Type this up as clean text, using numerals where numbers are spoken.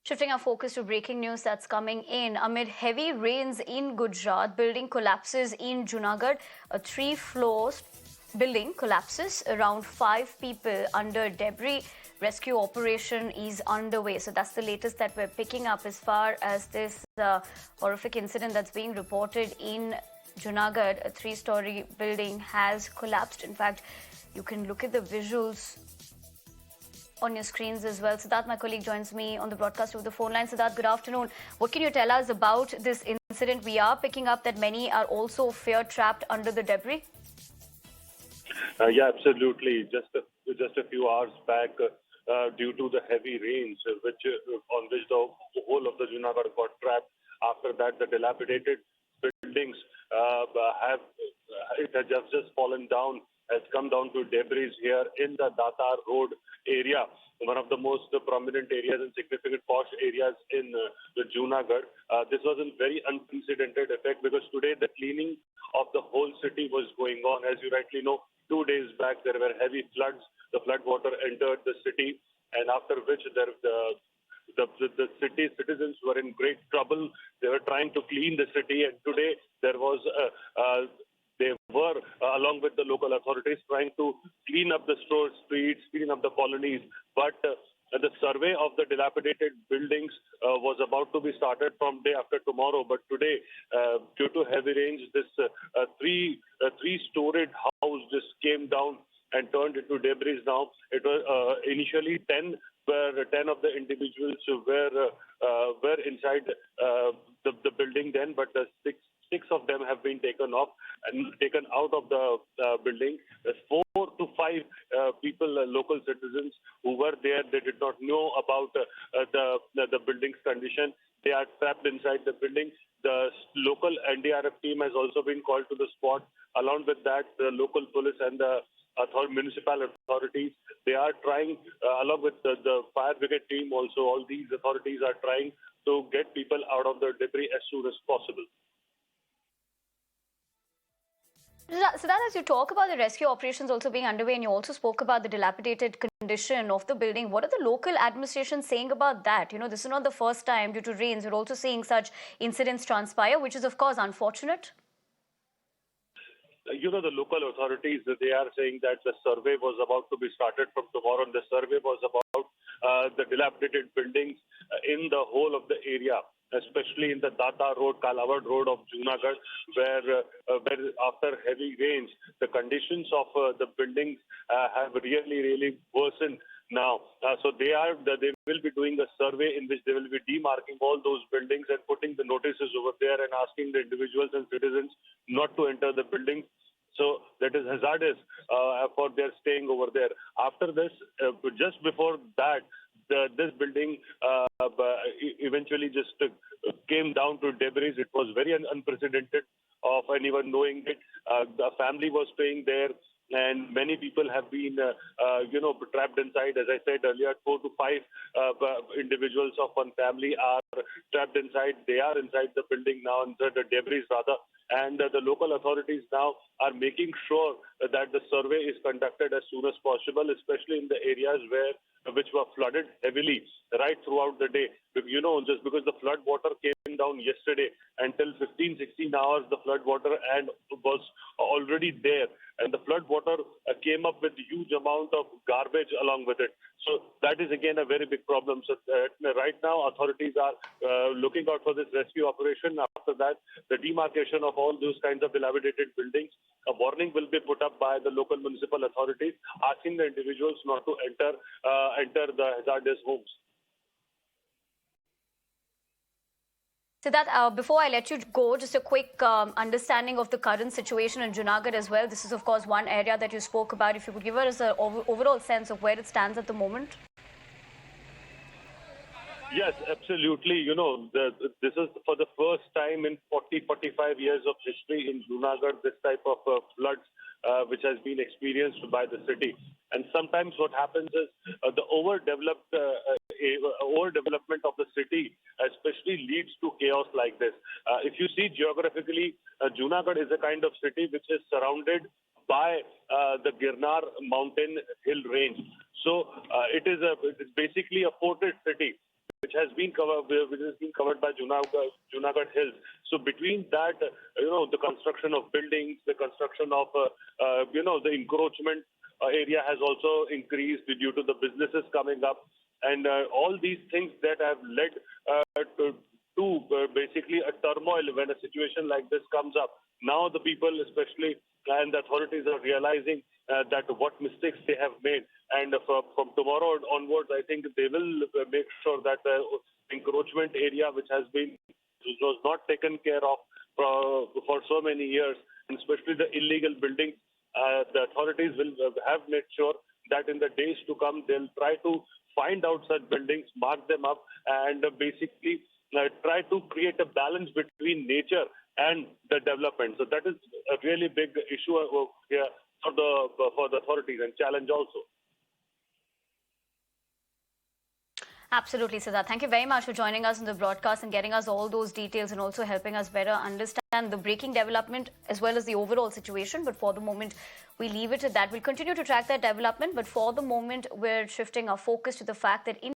Shifting our focus to breaking news that's coming in. Amid heavy rains in Gujarat, building collapses in Junagadh. A three-floor building collapses. Around 5 people under debris. Rescue operation is underway. So that's the latest that we're picking up as far as this horrific incident that's being reported in Junagadh. A three-story building has collapsed. In fact, you can look at the visuals on your screens as well. Siddharth, my colleague, joins me on the broadcast over the phone line. Siddharth, good afternoon. What can you tell us about this incident? We are picking up that many are also fear-trapped under the debris. Yeah, absolutely. Just a few hours back, due to the heavy rains, on which the whole of the Junagadh got trapped. After that, the dilapidated buildings has just fallen down, has come down to debris here in the Datar Road area, one of the most prominent areas and significant posh areas in the Junagadh. This was a very unprecedented effect because today the cleaning of the whole city was going on. As you rightly know, 2 days back there were heavy floods. The flood water entered the city, and after which the city citizens were in great trouble. They were trying to clean the city, and today there was they were, along with the local authorities, trying to clean up the streets, clean up the colonies. But the survey of the dilapidated buildings was about to be started from day after tomorrow. But today, due to heavy rains, this three-storied house just came down and turned into debris now. It was initially 10, where 10 of the individuals were inside the building then, but six of them have been taken off and taken out of the building. There's 4 to 5 people, local citizens who were there. They did not know about the building's condition. They are trapped inside the building. The local NDRF team has also been called to the spot. Along with that, the local police and the municipal authorities, they are trying, along with the fire brigade team also, all these authorities are trying to get people out of the debris as soon as possible. So that as you talk about the rescue operations also being underway, and you also spoke about the dilapidated condition of the building, what are the local administration saying about that? You know, this is not the first time due to rains. We're also seeing such incidents transpire, which is of course unfortunate. You know, the local authorities, they are saying that the survey was about to be started from tomorrow, and the survey was about the dilapidated buildings in the whole of the area, especially in the Datar Road, Kalawad Road of Junagadh, where after heavy rains, the conditions of the buildings have really worsened now. So they will be doing a survey in which they will be demarking all those buildings and putting the notices over there and asking the individuals and citizens not to enter the building. So that is hazardous for their staying over there. After this, just before that, this building eventually just came down to debris. It was very unprecedented of anyone knowing it. The family was staying there, and many people have been, trapped inside. As I said earlier, 4 to 5 individuals of one family are trapped inside. They are inside the building now, inside the debris rather. And the local authorities now are making sure that the survey is conducted as soon as possible, especially in the areas which were flooded heavily right throughout the day. You know, just because the flood water came down yesterday, until 15-16 hours, the flood water and was already there. And the flood water came up with huge amount of garbage along with it. So that is again a very big problem. So right now, authorities are looking out for this rescue operation. After that, the demarcation of all those kinds of dilapidated buildings. A warning will be put up by the local municipal authorities, asking the individuals not to enter the hazardous homes. So that before I let you go, just a quick understanding of the current situation in Junagadh as well. This is, of course, one area that you spoke about. If you could give us an overall sense of where it stands at the moment. Yes, absolutely. You know, this is for the first time in 40-45 years of history in Junagadh, this type of floods which has been experienced by the city. And sometimes what happens is the overdevelopment of the city especially leads to chaos like this. If you see geographically, Junagadh is a kind of city which is surrounded by the Girnar mountain hill range. So it is basically a fortress city, which has been covered by Junagadh Hills. So between that, the construction of buildings, the construction of, the encroachment area has also increased due to the businesses coming up, and all these things that have led to basically a turmoil when a situation like this comes up. Now the people, especially, and the authorities are realizing that what mistakes they have made, and from tomorrow onwards, I think they will make sure that the encroachment area, which was not taken care of for so many years, and especially the illegal buildings, the authorities will have made sure that in the days to come, they'll try to find out such buildings, mark them up, and basically try to create a balance between nature and the development. So that is a really big issue here for the authorities, and challenge also. Absolutely, Siddharth. Thank you very much for joining us in the broadcast and getting us all those details, and also helping us better understand the breaking development as well as the overall situation. But for the moment, we leave it at that. We'll continue to track that development, but for the moment, we're shifting our focus to the fact that